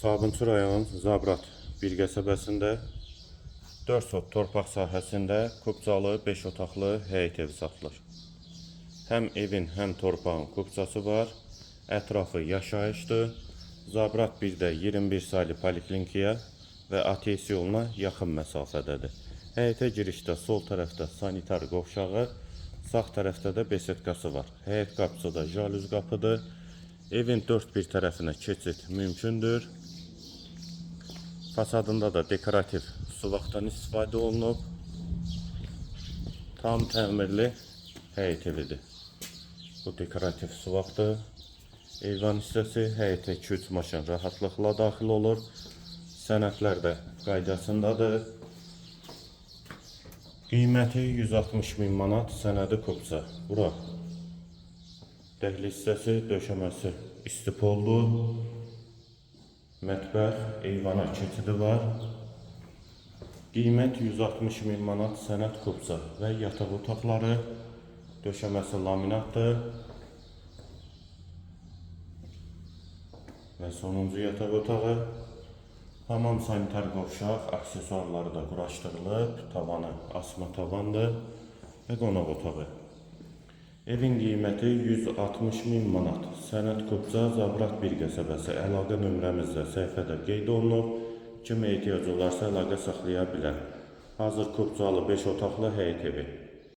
Sabunçu rayon Zabrat bir qəsəbəsində 4 sot torpaq sahəsində kubcalı 5 otaqlı həyət evi satılır. Həm evin, həm torpağın kubcası var. Ətrafı yaşayışdır. Zabrat 1-də 21 saylı poliklinikaya və ATS yoluna yaxın məsafədədir. Həyətə girişdə sol tərəfdə sanitar qovşağı, sağ tərəfdə də besetkası var. Həyət qapısı da jalüz qapıdır. Evin dörd bir tərəfinə keçid mümkündür. Fasadında da dekorativ suvaqdan istifadə olunub. Tam təmirli həyət evidir. Bu dekorativ suvaqdır. Eyvan hissəsi, həyətə 2-3 maşın rahatlıqla daxil olur. Sənədlər də qaydasındadır. Qiyməti 160.000 manat, sənədi kubca. Bura dəhliz hissəsi, döşəməsi istipoldur. Mətbəx, eyvana keçidi var. Qiymət 160.000 manat, sənəd kubca və yataq otaqları, döşəməsi laminatdır. Və sonuncu yataq otağı. Hamam sanitar qovşaq, aksesuarları da quraşdırılıb. Tavanı asma tavandır və qonaq otağı. Evin qiyməti 160.000 manat. Sənəd kubca, Zabrat bir qəsəbəsi. Əlaqə nömrəmizdə səhifədə qeyd olunub. Kim ehtiyac olarsa əlaqə saxlaya bilər. Hazır kubcalı 5 otaqlı həyət evi.